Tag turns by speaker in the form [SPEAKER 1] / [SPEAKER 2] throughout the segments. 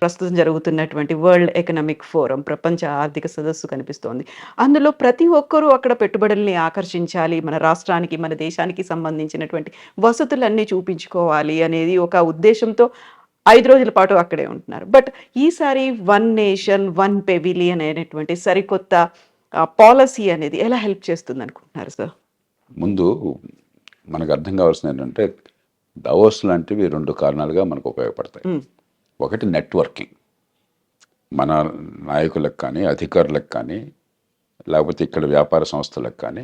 [SPEAKER 1] ప్రస్తుతం జరుగుతున్నటువంటి world economic forum ప్రపంచ ఆర్థిక సదస్సు కనిపిస్తోంది. అందులో ప్రతి ఒక్కరూ అక్కడ పెట్టుబడుల్ని ఆకర్షించాలి. మన రాష్ట్రానికి, మన దేశానికి సంబంధించినటువంటి వసతులన్నీ చూపించుకోవాలి అనేది ఒక ఉద్దేశ్యంతో 5 రోజుల పాటు అక్కడే ఉంటున్నారు. బట్ ఈసారి వన్ నేషన్, వన్ పెవిలియన్ అనేటువంటి సరికొత్త పాలిసీ అనేది ఎలా హెల్ప్ చేస్తుందనుకుంటున్నారు సార్?
[SPEAKER 2] ముందు మనకు అర్థం కావాల్సింది ఏంటంటే దావోస్ లాంటివి 2 కారణాలుగా మనకు ఉపయోగపడతాయి.
[SPEAKER 1] హ్మ్.
[SPEAKER 2] ఒకటి నెట్వర్కింగ్. మన నాయకులకు కానీ, అధికారులకు కానీ, లేకపోతే ఇక్కడ వ్యాపార సంస్థలకు కానీ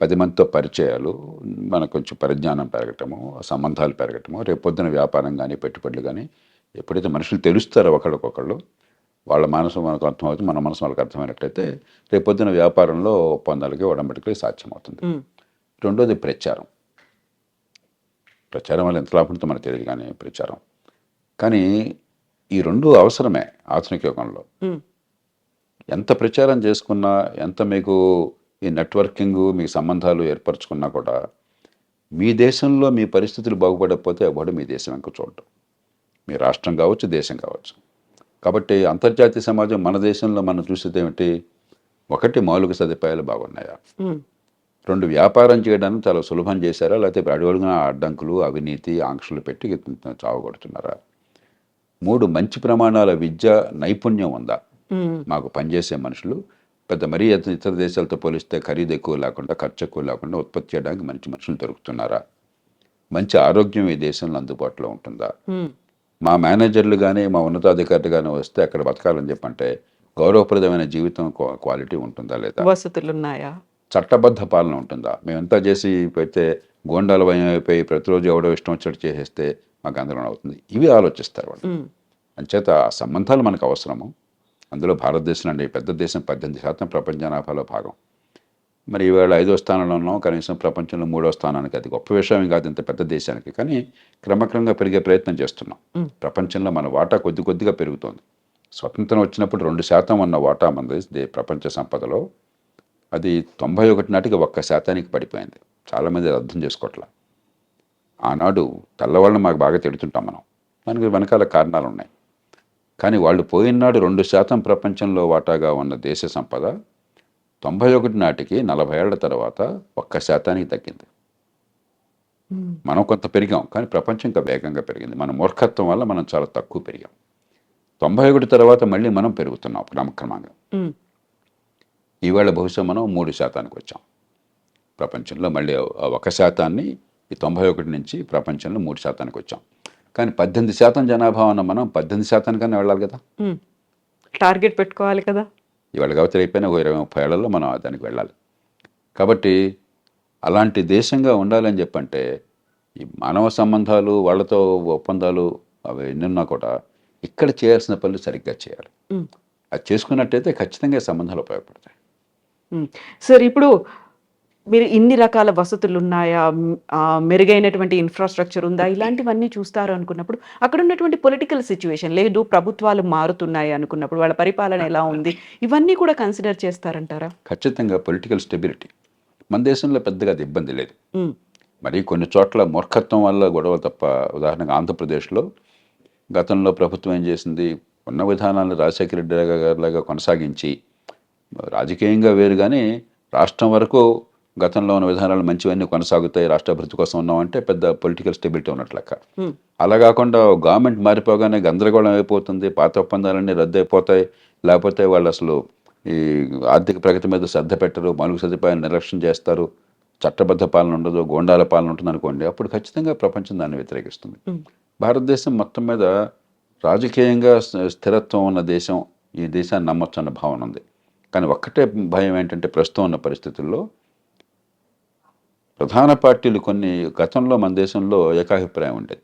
[SPEAKER 2] 10 మందితో పరిచయాలు, మనకు కొంచెం పరిజ్ఞానం పెరగటము, సంబంధాలు పెరగటము, రేపొద్దున వ్యాపారం కానీ, పెట్టుబడులు కానీ ఎప్పుడైతే మనుషులు తెలుస్తారో ఒకళ్ళకొకళ్ళు, వాళ్ళ మనసు మనకు అర్థమవుతుంది, మన మనసు వాళ్ళకి అర్థమైనట్లయితే రేపొద్దున వ్యాపారంలో ఒప్పందాలకి ఒడంబడికలు సాధ్యమవుతుంది. రెండోది ప్రచారం. ప్రచారం వల్ల ఎంత లాభం ఉంటుందో మనకు తెలియదు కానీ ప్రచారం. కానీ ఈ 2 అవసరమే ఆధునిక యుగంలో. ఎంత ప్రచారం చేసుకున్నా, ఎంత మీకు ఈ నెట్వర్కింగ్, మీ సంబంధాలు ఏర్పరచుకున్నా కూడా మీ దేశంలో మీ పరిస్థితులు బాగుపడకపోతే ఎవడు మీ దేశం వెంక చూడటం. మీ రాష్ట్రం కావచ్చు, దేశం కావచ్చు. కాబట్టి అంతర్జాతీయ సమాజం మన దేశంలో మనం చూసేది ఏమిటి? ఒకటి, మౌలిక సదుపాయాలు బాగున్నాయా? 2, వ్యాపారం చేయడానికి చాలా సులభం చేశారా? లేకపోతే అడుగడుగునా అడ్డంకులు, అవినీతి, ఆంక్షలు పెట్టి చావగొడుతున్నారా? 3, మంచి ప్రమాణాల విద్య నైపుణ్యం ఉందా? మాకు పనిచేసే మనుషులు పెద్ద మరీ ఇతర దేశాలతో పోలిస్తే ఖరీదు ఎక్కువ లేకుండా, ఖర్చు ఎక్కువ లేకుండా ఉత్పత్తి చేయడానికి మంచి మనుషులు దొరుకుతున్నారా? మంచి ఆరోగ్యం ఈ దేశంలో అందుబాటులో ఉంటుందా? మా మేనేజర్లు కానీ, మా ఉన్నతాధికారులు కానీ వస్తే అక్కడ బతకాలని చెప్పంటే గౌరవప్రదమైన జీవితం క్వాలిటీ ఉంటుందా లేదా?
[SPEAKER 1] వసతులు ఉన్నాయా?
[SPEAKER 2] చట్టబద్ధ పాలన ఉంటుందా? మేమంతా చేసి పెడితే గోండాల భయం అయిపోయి ప్రతిరోజు ఎవడో ఇష్టం వచ్చేట్టు చేసేస్తే మాకు ఆందోళన అవుతుంది. ఇవి ఆలోచిస్తారు వాళ్ళు. అంచేత ఆ సంబంధాలు మనకు అవసరము. అందులో భారతదేశం అంటే పెద్ద దేశం, 18% ప్రపంచ జనాభాలో భాగం. మరి ఈవేళ 5వ స్థానంలో ఉన్నాం, కనీసం ప్రపంచంలో 3వ స్థానానికి. అది గొప్ప విషయం కాదు ఇంత పెద్ద దేశానికి, కానీ క్రమక్రమంగా పెరిగే ప్రయత్నం చేస్తున్నాం. ప్రపంచంలో మన వాటా కొద్ది కొద్దిగా పెరుగుతోంది. స్వతంత్రం వచ్చినప్పుడు 2% ఉన్న వాటా మనది ప్రపంచ సంపదలో, అది 91 నాటికి 1% పడిపోయింది. చాలామంది అది అర్థం చేసుకోవట్లా. ఆనాడు తెల్లవాళ్ళని మాకు బాగా తిడుతుంటాం మనం, దానికి వెనకాల కారణాలు ఉన్నాయి. కానీ వాళ్ళు పోయినాడు 2% ప్రపంచంలో వాటాగా ఉన్న దేశ సంపద 91 నాటికి 40 ఏళ్ల తర్వాత 1% తగ్గింది. మనం కొంత పెరిగాం, కానీ ప్రపంచం ఇంకా వేగంగా పెరిగింది. మన మూర్ఖత్వం వల్ల మనం చాలా తక్కువ పెరిగాం. 91 తర్వాత మళ్ళీ మనం పెరుగుతున్నాం క్రమక్రమంగా. ఈవేళ బహుశా మనం 3%కి వచ్చాం. ప్రపంచంలో మళ్ళీ 1%ని ఈ 91 నుంచి ప్రపంచంలో 3%కి వచ్చాం. కానీ 18% జనాభా ఉన్న మనం 18%కన్నా వెళ్ళాలి కదా.
[SPEAKER 1] టార్గెట్ పెట్టుకోవాలి కదా.
[SPEAKER 2] ఇవాళ కావచ్చు అయిపోయినా 20-30 ఏళ్లలో మనం దానికి వెళ్ళాలి. కాబట్టి అలాంటి దేశంగా ఉండాలని చెప్పంటే ఈ మానవ సంబంధాలు, వాళ్ళతో ఒప్పందాలు అవి ఎన్నున్నా కూడా ఇక్కడ చేయాల్సిన పనులు సరిగ్గా చేయాలి. అది చేసుకున్నట్టయితే ఖచ్చితంగా సంబంధాలు ఉపయోగపడతాయి.
[SPEAKER 1] సార్, ఇప్పుడు మీరు ఇన్ని రకాల వసతులు ఉన్నాయా, మెరుగైనటువంటి ఇన్ఫ్రాస్ట్రక్చర్ ఉందా, ఇలాంటివన్నీ చూస్తారు అనుకున్నప్పుడు అక్కడ ఉన్నటువంటి పొలిటికల్ సిచ్యువేషన్ లేదు, ప్రభుత్వాలు మారుతున్నాయి అనుకున్నప్పుడు వాళ్ళ పరిపాలన ఎలా ఉంది, ఇవన్నీ కూడా కన్సిడర్ చేస్తారంటారా?
[SPEAKER 2] ఖచ్చితంగా పొలిటికల్ స్టెబిలిటీ మన దేశంలో పెద్దగా అది ఇబ్బంది లేదు. మరి కొన్ని చోట్ల మూర్ఖత్వం వల్ల గొడవ తప్ప. ఉదాహరణగా ఆంధ్రప్రదేశ్లో గతంలో ప్రభుత్వం ఏం చేసింది, ఉన్న విధానాలను రాజశేఖర రెడ్డి గారిలాగా కొనసాగించి రాజకీయంగా వేరు, కానీ రాష్ట్రం వరకు గతంలో ఉన్న విధానాలు మంచివన్నీ కొనసాగుతాయి, రాష్ట్ర అభివృద్ధి కోసం ఉన్నామంటే పెద్ద పొలిటికల్ స్టెబిలిటీ ఉన్నట్లు లెక్క. అలా కాకుండా గవర్నమెంట్ మారిపోగానే గందరగోళం అయిపోతుంది, పాత ఒప్పందాలన్నీ రద్దు అయిపోతాయి, లేకపోతే వాళ్ళు అసలు ఈ ఆర్థిక ప్రగతి మీద శ్రద్ధ పెట్టరు, మౌలిక సదుపాయాలు నిర్లక్ష్యం చేస్తారు, చట్టబద్ధ పాలన ఉండదు, గోండాల పాలన ఉంటుంది అనుకోండి, అప్పుడు ఖచ్చితంగా ప్రపంచం దాన్ని వ్యతిరేకిస్తుంది. భారతదేశం మొత్తం మీద రాజకీయంగా స్థిరత్వం ఉన్న దేశం, ఈ దేశాన్ని నమ్మొచ్చు అన్న భావన ఉంది. కానీ ఒక్కటే భయం ఏంటంటే ప్రస్తుతం ఉన్న పరిస్థితుల్లో ప్రధాన పార్టీలు కొన్ని, గతంలో మన దేశంలో ఏకాభిప్రాయం ఉండేది.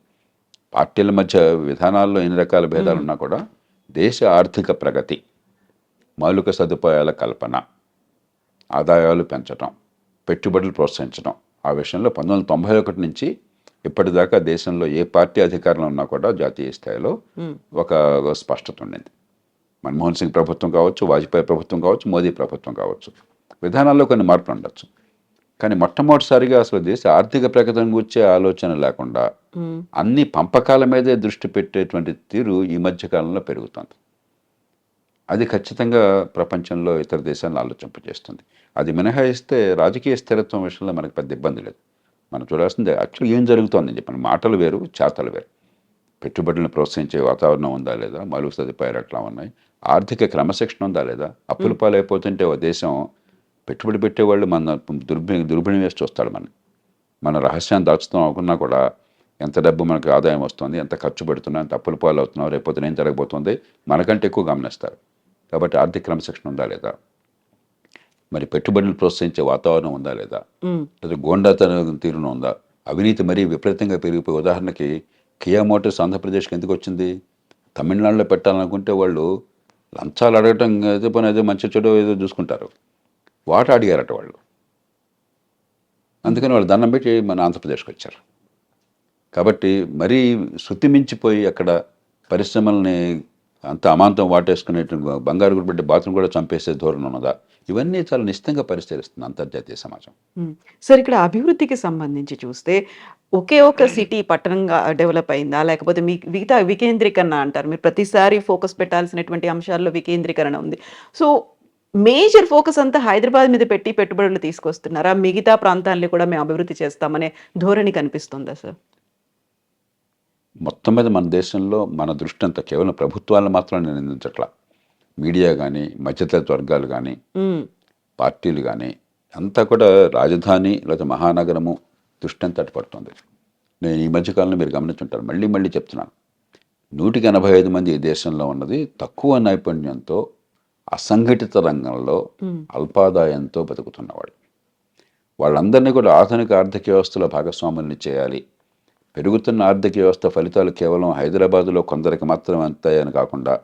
[SPEAKER 2] పార్టీల మధ్య విధానాల్లో ఎన్ని రకాల భేదాలు ఉన్నా కూడా దేశ ఆర్థిక ప్రగతి, మౌలిక సదుపాయాల కల్పన, ఆదాయాలు పెంచడం, పెట్టుబడులు ప్రోత్సహించడం, ఆ విషయంలో 1991 నుంచి ఇప్పటిదాకా దేశంలో ఏ పార్టీ అధికారంలో ఉన్నా కూడా జాతీయ స్థాయిలో ఒక స్పష్టత ఉండింది. మన్మోహన్ సింగ్ ప్రభుత్వం కావచ్చు, వాజ్పేయి ప్రభుత్వం కావచ్చు, మోదీ ప్రభుత్వం కావచ్చు, విధానాల్లో కొన్ని మార్పులు ఉండొచ్చు. కానీ మొట్టమొదటిసారిగా అసలు దేశ ఆర్థిక ప్రగతిని గురించే ఆలోచన లేకుండా
[SPEAKER 1] హ్మ్.
[SPEAKER 2] అన్ని పంపకాల మీదే దృష్టి పెట్టేటువంటి తీరు ఈ మధ్య కాలంలో పెరుగుతుంది. అది ఖచ్చితంగా ప్రపంచంలో ఇతర దేశాలను ఆలోచింపజేస్తుంది. అది మినహాయిస్తే రాజకీయ స్థిరత్వం విషయంలో మనకు పెద్ద ఇబ్బంది లేదు. మనం చూడాల్సింది యాక్చువల్‌గా ఏం జరుగుతోందని చెప్పి. మాటలు వేరు, చేతలు వేరు. పెట్టుబడులను ప్రోత్సహించే వాతావరణం ఉందా లేదా? మౌలిక సదుపాయాలు ఎట్లా ఉన్నాయి? ఆర్థిక క్రమశిక్షణ ఉందా లేదా? అప్పుల
[SPEAKER 1] హ్మ్.
[SPEAKER 2] పాలైపోతుంటే ఓ దేశం పెట్టుబడి పెట్టేవాళ్ళు మన దుర్బిణి వేసి చూస్తాడు మనని. మన రహస్యాన్ని దాచుతాం అనుకున్నా కూడా ఎంత డబ్బు మనకు ఆదాయం వస్తుంది, ఎంత ఖర్చు పెడుతున్నాం, ఎంత అప్పుల పాలు అవుతున్నాం, రేపొద్దున ఏం జరగబోతుంది మనకంటే ఎక్కువ గమనిస్తారు. కాబట్టి ఆర్థిక క్రమశిక్షణ ఉందా లేదా? మరి పెట్టుబడులు ప్రోత్సహించే వాతావరణం ఉందా లేదా?
[SPEAKER 1] హ్మ్.
[SPEAKER 2] లేదా గోండాతనం తీరున ఉందా? అవినీతి మరీ విపరీతంగా పెరిగిపోయి ఉదాహరణకి కియా మోటార్స్ ఆంధ్రప్రదేశ్కి ఎందుకు వచ్చింది? తమిళనాడులో పెట్టాలనుకుంటే వాళ్ళు లంచాలు అడగటం ఏదో పని ఏదో మంచి చెడు ఏదో చూసుకుంటారు. వాటా అడిగారట వాళ్ళు.
[SPEAKER 1] హ్మ్.
[SPEAKER 2] అందుకని వాళ్ళు దండం పెట్టి మన ఆంధ్రప్రదేశ్కి వచ్చారు. కాబట్టి మరీ శృతి మించిపోయి అక్కడ పరిశ్రమల్ని అంత అమాంతం వాటేసుకునేటు బంగారు గుడిపెట్టి బాతును కూడా చంపేసే ధోరణి ఉన్నదా? ఇవన్నీ చాలా నిశ్చితంగా పరిశీలిస్తుంది అంతర్జాతీయ సమాజం.
[SPEAKER 1] హ్మ్. సార్ ఇక్కడ అభివృద్ధికి సంబంధించి చూస్తే ఒకే ఒక సిటీ పట్టణంగా డెవలప్ అయిందా? లేకపోతే మిగతా వికేంద్రీకరణ అంటారు. మీరు ప్రతిసారి ఫోకస్ పెట్టాల్సినటువంటి అంశాల్లో వికేంద్రీకరణ ఉంది. సో, మేజర్ ఫోకస్ అంతా హైదరాబాద్ మీద పెట్టి పెట్టుబడులు తీసుకొస్తున్నారా? మిగతా ప్రాంతాల్ని కూడా మేము అభివృద్ధి చేస్తామనే ధోరణి కనిపిస్తుందా సార్?
[SPEAKER 2] మొత్తం మీద మన దేశంలో మన దృష్టి అంతా కేవలం ప్రభుత్వాలను మాత్రం నేను నిందించట్లా. మీడియా కానీ, మధ్యతరగతి వర్గాలు కానీ,
[SPEAKER 1] హ్మ్.
[SPEAKER 2] పార్టీలు కానీ అంతా కూడా రాజధాని లేదా మహానగరము దృష్టి అంతా అటు పడుతుంది. నేను ఈ మధ్యకాలంలో మీరు గమనించుంటారు. మళ్ళీ మళ్ళీ చెప్తున్నాను. 185 మంది ఈ దేశంలో ఉన్నది తక్కువ నైపుణ్యంతో, అసంఘటిత రంగంలో
[SPEAKER 1] హ్మ్.
[SPEAKER 2] అల్పాదాయంతో బతుకుతున్నవాళ్ళు. వాళ్ళందరినీ కూడా ఆధునిక ఆర్థిక వ్యవస్థలో భాగస్వాముల్ని చేయాలి. పెరుగుతున్న ఆర్థిక వ్యవస్థ ఫలితాలు కేవలం హైదరాబాదులో కొందరికి మాత్రం అంతాయని కాకుండా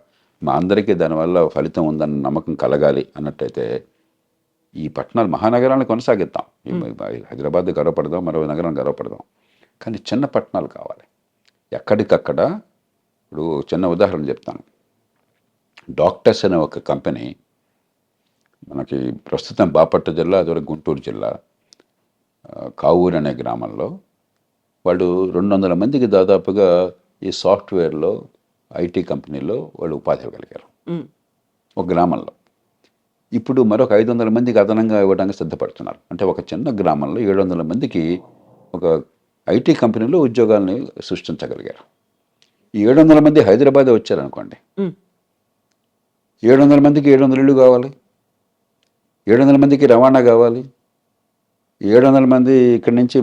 [SPEAKER 2] మా అందరికీ దానివల్ల ఫలితం ఉందన్న నమ్మకం కలగాలి అన్నట్టయితే ఈ పట్టణాలు మహానగరాలను కొనసాగిద్దాం.
[SPEAKER 1] హ్మ్.
[SPEAKER 2] హైదరాబాద్ గర్వపడదాం, మరో నగరం గర్వపడదాం. కానీ చిన్న పట్టణాలు కావాలి. ఎక్కడికక్కడ ఇప్పుడు చిన్న ఉదాహరణ చెప్తాను. డాక్టర్స్ అనే ఒక కంపెనీ మనకి ప్రస్తుతం బాపట్ల జిల్లా, అదివరకు గుంటూరు జిల్లా, కావూరు అనే గ్రామంలో వాళ్ళు 200 మందికి దాదాపుగా ఈ సాఫ్ట్వేర్‌లో, ఐటీ కంపెనీలో వాళ్ళు ఉపాధి ఇవ్వగలిగారు.
[SPEAKER 1] హ్మ్.
[SPEAKER 2] ఒక గ్రామంలో. ఇప్పుడు మరొక 500 మందికి అదనంగా ఇవ్వడానికి సిద్ధపడుతున్నారు. అంటే ఒక చిన్న గ్రామంలో 700 మందికి ఒక ఐటీ కంపెనీలో ఉద్యోగాల్ని సృష్టించగలిగారు. ఈ 700 మంది హైదరాబాదే వచ్చారనుకోండి.
[SPEAKER 1] హ్మ్.
[SPEAKER 2] 700 మందికి 700 ఇళ్ళు కావాలి. 700 మందికి రవాణా కావాలి. 700 మంది ఇక్కడి నుంచి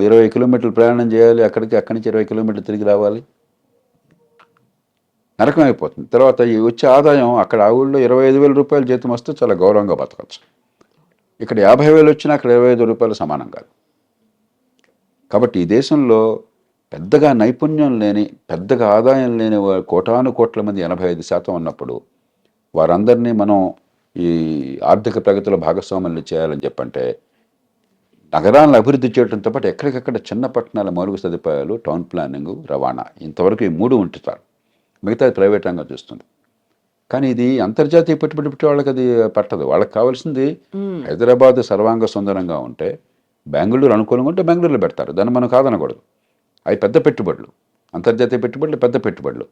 [SPEAKER 2] 20 కిలోమీటర్లు ప్రయాణం చేయాలి. అక్కడి నుంచి 20 కిలోమీటర్లు తిరిగి రావాలి. నరకం అయిపోతుంది. తర్వాత ఈ వచ్చే ఆదాయం అక్కడ ఆ ఊళ్ళో రూ. 25,000 జీతం వస్తే చాలా గౌరవంగా బతకచ్చు. ఇక్కడ 50,000 వచ్చినా అక్కడ రూ. 25,000 సమానం కాదు. కాబట్టి ఈ దేశంలో పెద్దగా నైపుణ్యం లేని, పెద్దగా ఆదాయం లేని కోటాను కోట్ల మంది 85% ఉన్నప్పుడు వారందరినీ మనం ఈ ఆర్థిక ప్రగతిలో భాగస్వాముల్ని చేయాలని చెప్పంటే నగరాలను అభివృద్ధి చేయడంతో పాటు ఎక్కడికక్కడ చిన్న పట్టణాల మౌలిక సదుపాయాలు, టౌన్ ప్లానింగు, రవాణా ఇంతవరకు ఈ 3 ఉంచుతారు. మిగతాది ప్రైవేట్ రంగం చూస్తుంది. కానీ ఇది అంతర్జాతీయ పెట్టుబడి పెట్టే వాళ్ళకి అది పట్టదు. వాళ్ళకి కావాల్సింది
[SPEAKER 1] హ్మ్.
[SPEAKER 2] హైదరాబాద్ సర్వాంగ సుందరంగా ఉంటే, బెంగుళూరు అనుకూలంగా ఉంటే బెంగుళూరులో పెడతారు. దాన్ని మనం కాదనకూడదు. అవి పెద్ద పెట్టుబడులు. అంతర్జాతీయ పెట్టుబడులు పెద్ద పెట్టుబడులు.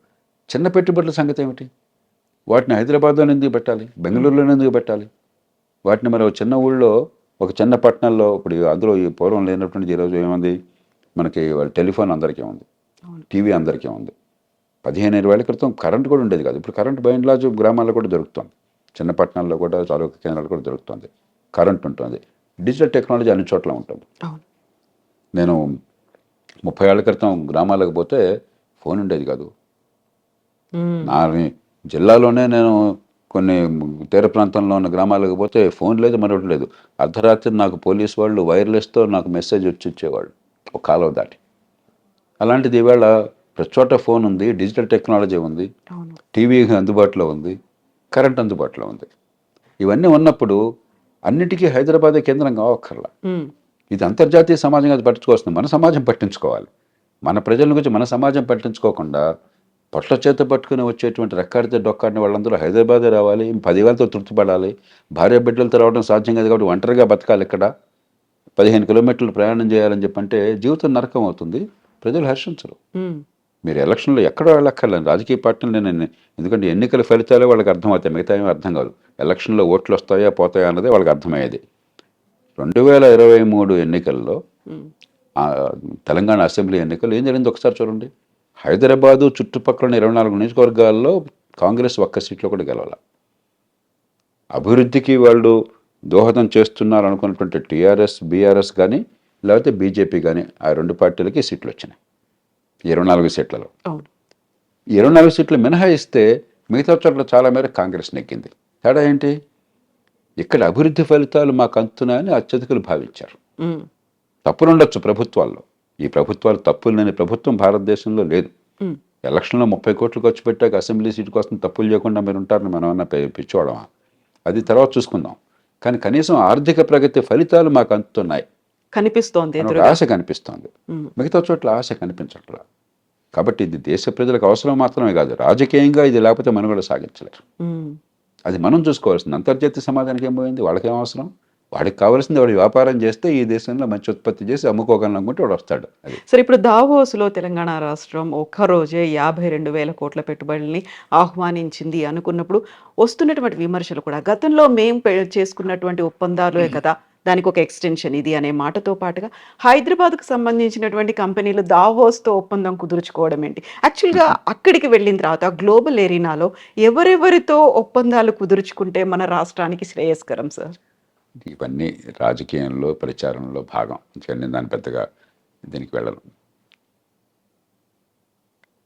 [SPEAKER 2] చిన్న పెట్టుబడుల సంగతి ఏమిటి? వాటిని హైదరాబాద్‌లోనే ఎందుకు పెట్టాలి?
[SPEAKER 1] హ్మ్.
[SPEAKER 2] బెంగుళూరులోనే ఎందుకు పెట్టాలి? వాటిని మరి ఒక చిన్న ఊళ్ళో, ఒక చిన్న పట్టణంలో ఇప్పుడు అందులో ఈ పూర్వం లేనటువంటిది ఈరోజు ఏముంది? మనకి టెలిఫోన్ అందరికీ ఉంది.
[SPEAKER 1] అవును.
[SPEAKER 2] టీవీ అందరికీ ఉంది. 15, 20 ఏళ్ల క్రితం కరెంట్ కూడా ఉండేది కాదు. ఇప్పుడు కరెంట్ బై అండ్ లార్జ్ గ్రామాల్లో కూడా దొరుకుతుంది. చిన్న పట్టణాల్లో కూడా తాలూకా కేంద్రాలు కూడా దొరుకుతుంది. కరెంట్ ఉంటుంది. డిజిటల్ టెక్నాలజీ అన్ని చోట్ల ఉంటుంది.
[SPEAKER 1] అవును.
[SPEAKER 2] నేను 30 ఏళ్ల క్రితం గ్రామాలకు పోతే ఫోన్ ఉండేది కాదు.
[SPEAKER 1] హ్మ్.
[SPEAKER 2] నా జిల్లాలోనే నేను కొన్ని తీర ప్రాంతంలో ఉన్న గ్రామాలకు పోతే ఫోన్ లేదు, మరొకటి లేదు. అర్ధరాత్రి నాకు పోలీసు వాళ్ళు వైర్లెస్‌తో నాకు మెసేజ్ వచ్చి ఇచ్చేవాళ్ళు. ఒక కాలువ దాటి. అలాంటిది ఈవేళ ప్రతి చోట ఫోన్ ఉంది. డిజిటల్ టెక్నాలజీ ఉంది.
[SPEAKER 1] అవును.
[SPEAKER 2] టీవీ అందుబాటులో ఉంది. కరెంట్ అందుబాటులో ఉంది. ఇవన్నీ ఉన్నప్పుడు అన్నిటికీ హైదరాబాదే కేంద్రం కావక్కర్లా.
[SPEAKER 1] హ్మ్.
[SPEAKER 2] ఇది అంతర్జాతీయ సమాజంగా అది పట్టించుకోవాల్సింది. మన సమాజం పట్టించుకోవాలి. మన ప్రజల గురించి మన సమాజం పట్టించుకోకుండా పొట్ల చేత పట్టుకుని వచ్చేటువంటి రెక్కాడితే డొక్కాడిన వాళ్ళందరూ హైదరాబాదే రావాలి. 10,000తో తృప్తిపడాలి. భార్య బిడ్డలతో రావడం సాధ్యం కాదు కాబట్టి ఒంటరిగా బతకాలి ఇక్కడ. 15 కిలోమీటర్లు ప్రయాణం చేయాలని చెప్పంటే జీవితం నరకం అవుతుంది. ప్రజలు హర్షించరు.
[SPEAKER 1] ఉమ్,
[SPEAKER 2] మీరు ఎలక్షన్లో ఎక్కడో వెళ్ళక్కర్లేదు, రాజకీయ పార్టీలు నేను ఎందుకంటే ఎన్నికల ఫలితాలే వాళ్ళకి అర్థమవుతాయి, మిగతా ఏమీ అర్థం కాదు. ఎలక్షన్లో ఓట్లు వస్తాయా పోతాయా అన్నదే వాళ్ళకి అర్థమయ్యేది. 2023 ఎన్నికల్లో
[SPEAKER 1] ఉమ్,
[SPEAKER 2] ఆ, తెలంగాణ అసెంబ్లీ ఎన్నికలు ఏం జరిగింది ఒకసారి చూడండి. హైదరాబాదు చుట్టుపక్కల 24 నియోజకవర్గాల్లో కాంగ్రెస్ ఒక్క సీట్లో కూడా గెలవాల. అభివృద్ధికి వాళ్ళు దోహదం చేస్తున్నారు అనుకున్నటువంటి టీఆర్ఎస్ బీఆర్ఎస్ కానీ లేకపోతే బీజేపీ కానీ ఆ రెండు పార్టీలకి సీట్లు వచ్చినాయి 24 సీట్లలో.
[SPEAKER 1] అవును.
[SPEAKER 2] 24 సీట్లు మినహాయిస్తే మిగతా చోట్ల చాలా మేర కాంగ్రెస్ నెగ్గింది. తేడా ఏంటి? ఇక్కడ అభివృద్ధి ఫలితాలు మాకు అందుతున్నాయని అత్యధికులు భావించారు.
[SPEAKER 1] ఉమ్,
[SPEAKER 2] తప్పులుండొచ్చు ప్రభుత్వాల్లో, ఈ ప్రభుత్వాలు తప్పులు లేని ప్రభుత్వం భారతదేశంలో లేదు.
[SPEAKER 1] ఉమ్,
[SPEAKER 2] ఎలక్షన్లో 30 కోట్లు ఖర్చు పెట్టాక అసెంబ్లీ సీటు కోసం తప్పులు చేయకుండా మీరు ఉంటారని మనం అన్న పిచ్చోడమా? అది తర్వాత చూసుకుందాం. కానీ కనీసం ఆర్థిక ప్రగతి ఫలితాలు మాకు అందుతున్నాయి
[SPEAKER 1] కనిపిస్తోంది
[SPEAKER 2] అని ఒక
[SPEAKER 1] ఎదురుగా.
[SPEAKER 2] ఆశ కనిపిస్తోంది.
[SPEAKER 1] ఉమ్,
[SPEAKER 2] మిగతా చోట్ల ఆశ కనిపించట్లా. కాబట్టి ఇది దేశ ప్రజలకు అవసరం మాత్రమే కాదు, రాజకీయంగా ఇది లేకపోతే మనుగడ సాగించలేరు.
[SPEAKER 1] ఉమ్,
[SPEAKER 2] అది మనం చూసుకోవాల్సింది. అంతర్జాతీయ సమాజానికి ఏం పోయింది? వాళ్ళకేం అవసరం? వాడికి కావాల్సింది వాడు వ్యాపారం చేస్తే ఈ దేశంలో మంచి ఉత్పత్తి చేసి అమ్ముకోగలను అనుకుంటే వాడు వస్తాడు. అది
[SPEAKER 1] సరే, ఇప్పుడు దావోస్లో తెలంగాణ రాష్ట్రం ఒక్కరోజే 52,000 కోట్ల పెట్టుబడుల్ని ఆహ్వానించింది అనుకున్నప్పుడు వస్తున్నటువంటి విమర్శలు కూడా గతంలో మేం చేసుకున్నటువంటి ఒప్పందాలే కదా, దానికి ఒక ఎక్స్టెన్షన్ ఇది అనే మాటతో పాటుగా హైదరాబాద్కు సంబంధించినటువంటి కంపెనీలు దావోస్తో ఒప్పందం కుదుర్చుకోవడం ఏంటి? యాక్చువల్గా అక్కడికి వెళ్ళిన తర్వాత గ్లోబల్ ఎరీనాలో ఎవరెవరితో ఒప్పందాలు కుదుర్చుకుంటే మన రాష్ట్రానికి శ్రేయస్కరం సార్?
[SPEAKER 2] ఇవన్నీ రాజకీయంలో ప్రచారంలో భాగం. నేను దాని పెద్దగా దీనికి వెళ్ళను.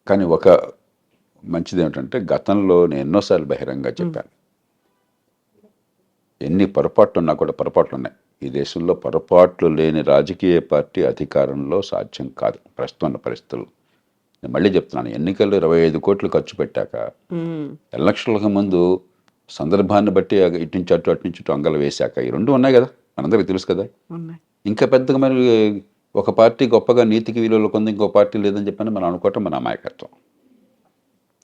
[SPEAKER 2] కానీ ఒక మంచిది ఏమిటంటే గతంలో నేను ఎన్నోసార్లు బహిరంగంగా చెప్పాను, ఎన్ని పొరపాట్లు ఉన్నా కూడా పొరపాట్లు ఉన్నాయి. ఈ దేశంలో పొరపాట్లు లేని రాజకీయ పార్టీ అధికారంలో సాధ్యం కాదు ప్రస్తుతం ఉన్న పరిస్థితులు. నేను మళ్ళీ చెప్తున్నాను, ఎన్నికల్లో 25 కోట్లు ఖర్చు పెట్టాక
[SPEAKER 1] ఉమ్,
[SPEAKER 2] ఎలక్షన్లకు ముందు సందర్భాన్ని బట్టి ఇటు నుంచి అటు నుంచి ఇటు అంగలు వేశాక ఈ రెండు ఉన్నాయి కదా, మనందరికీ తెలుసు కదా.
[SPEAKER 1] ఉన్నాయి.
[SPEAKER 2] ఇంకా పెద్దగా మరి ఒక పార్టీ గొప్పగా నీతికి విలువలు కొంది, ఇంకో పార్టీ లేదని చెప్పని మనం అనుకోవటం మన అమాయకత్వం.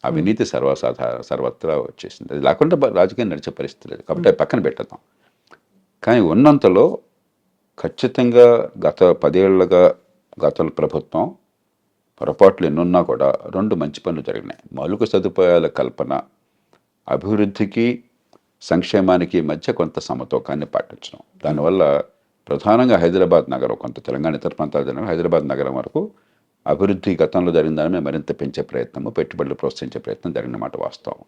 [SPEAKER 2] అవినీతి సర్వత్రా వచ్చేసింది. అది లేకుండా రాజకీయం నడిచే పరిస్థితి లేదు. కాబట్టి అది పక్కన పెట్టేద్దాం. కానీ ఉన్నంతలో ఖచ్చితంగా గత 10 ఏళ్లుగా గత ప్రభుత్వం పొరపాట్లు ఎన్నున్నా కూడా 2 మంచి పనులు జరిగినాయి. మౌలిక సదుపాయాల కల్పన, అభివృద్ధికి సంక్షేమానికి మధ్య కొంత సమతూకాన్ని పాటించడం. దానివల్ల ప్రధానంగా హైదరాబాద్ నగరం, కొంత తెలంగాణ ఇతర ప్రాంతాల జనం హైదరాబాద్ నగరం వరకు అభివృద్ధి గతంలో జరిగిన దాని మీద మరింత పెంచే ప్రయత్నము, పెట్టుబడులు ప్రోత్సహించే ప్రయత్నం జరిగిన మాట వాస్తవం.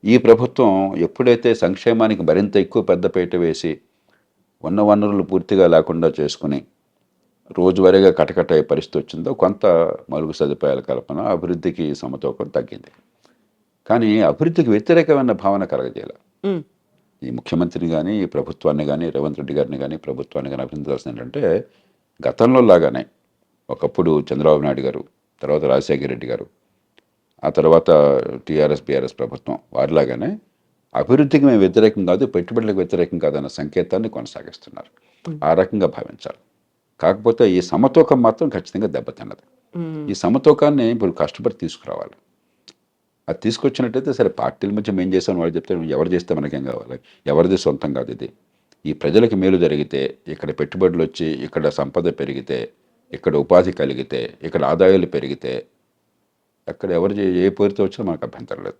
[SPEAKER 2] ఈ ప్రభుత్వం ఎప్పుడైతే సంక్షేమానికి మరింత ఎక్కువ పెద్దపీట వేసి ఉన్న వనరులు పూర్తిగా లేకుండా చేసుకుని రోజువారీగా కటకటయ్యే పరిస్థితి వచ్చిందో కొంత మౌలిక సదుపాయాల కల్పన, అభివృద్ధికి సమతూకం తగ్గింది. కానీ అభివృద్ధికి వ్యతిరేకమైన భావన కలగజేయాలి.
[SPEAKER 1] ఉమ్,
[SPEAKER 2] ఈ ముఖ్యమంత్రిని కానీ, ఈ ప్రభుత్వాన్ని కానీ, రేవంత్ రెడ్డి గారిని కానీ, ప్రభుత్వాన్ని కానీ అభినందించాల్సింది ఏంటంటే గతంలో లాగానే ఒకప్పుడు చంద్రబాబు నాయుడు గారు, తర్వాత రాజశేఖర రెడ్డి గారు, ఆ తర్వాత టీఆర్ఎస్ బీఆర్ఎస్ ప్రభుత్వం వారిలాగానే అభివృద్ధికి మేము వ్యతిరేకం కాదు, పెట్టుబడులకు వ్యతిరేకం కాదన్న సంకేతాన్ని కొనసాగిస్తున్నారు. ఆ రకంగా భావించాలి. కాకపోతే ఈ సమతూకం మాత్రం ఖచ్చితంగా దెబ్బతిన్నది.
[SPEAKER 1] ఉమ్,
[SPEAKER 2] ఈ సమతూకాన్ని ఇప్పుడు కష్టపడి తీసుకురావాలి. అది తీసుకొచ్చినట్టయితే సరే, పార్టీల మధ్య మేము చేసామని వాళ్ళు చెప్తే ఎవరు చేస్తే మనకేం కావాలి? ఎవరిది సొంతం కాదు ఇది. ఈ ప్రజలకు మేలు జరిగితే, ఇక్కడ పెట్టుబడులు వచ్చి, ఇక్కడ సంపద పెరిగితే, ఇక్కడ ఉపాధి కలిగితే, ఇక్కడ ఆదాయాలు పెరిగితే, అక్కడ ఎవరు ఏ పేరుతో వచ్చినా మనకు అభ్యంతరం లేదు.